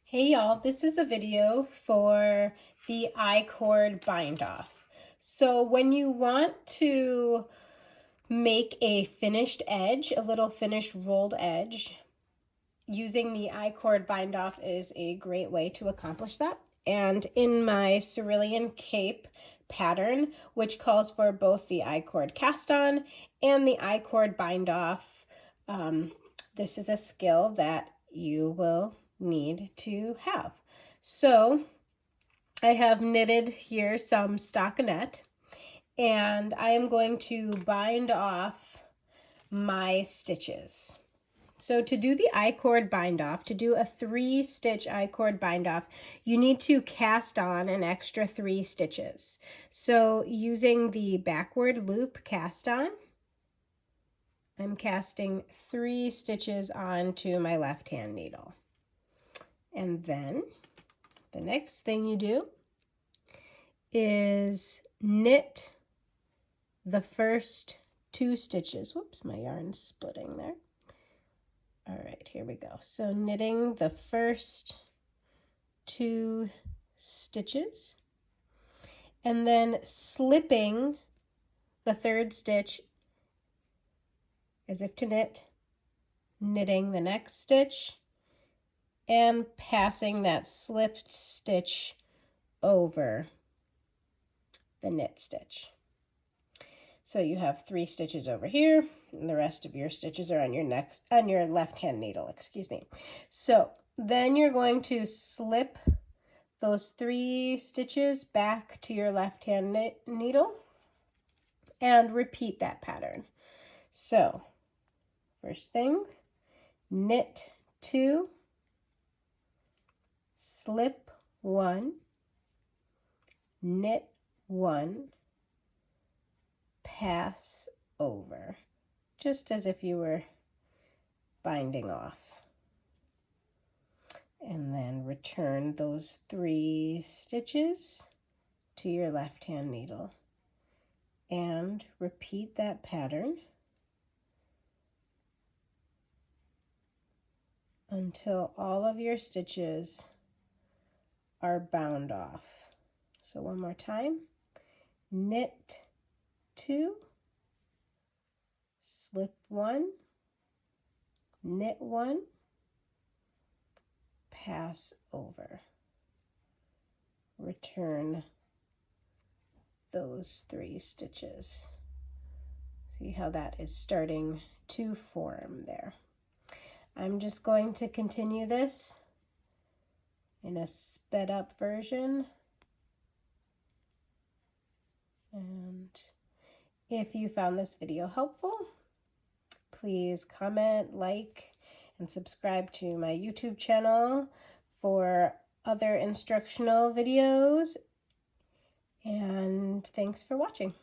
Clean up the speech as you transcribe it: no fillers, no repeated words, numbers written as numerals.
Hey y'all, this is a video for the iCord bind off. So when you want to make a finished edge, a little finished rolled edge, using the iCord bind off is a great way to accomplish that. And in my cerulean cape pattern, which calls for both the iCord cast on and the iCord bind off, this is a skill that you will need to have. So I have knitted here some stockinette, and I am going to bind off my stitches. So to do the iCord bind off, to do a 3-stitch iCord bind off, you need to cast on an extra 3 stitches. So using the backward loop cast on, I'm casting 3 stitches onto my left hand needle. And then the next thing you do is knit the first 2 stitches. Whoops, my yarn's splitting there. All right, here we go. So knitting the first 2 stitches and then slipping the 3rd stitch as if to knit, knitting the next stitch and passing that slipped stitch over the knit stitch. So you have 3 stitches over here, and the rest of your stitches are on your left hand needle, excuse me. So then you're going to slip those 3 stitches back to your left hand needle and repeat that pattern. So first thing, knit 2, slip 1, knit 1, pass over, just as if you were binding off. And then return those 3 stitches to your left hand needle and repeat that pattern until all of your stitches are bound off. So one more time, knit 2, slip 1, knit 1, pass over. Return those 3 stitches. See how that is starting to form there. I'm just going to continue this in a sped up version. And if you found this video helpful, please comment, like, and subscribe to my YouTube channel for other instructional videos. And thanks for watching.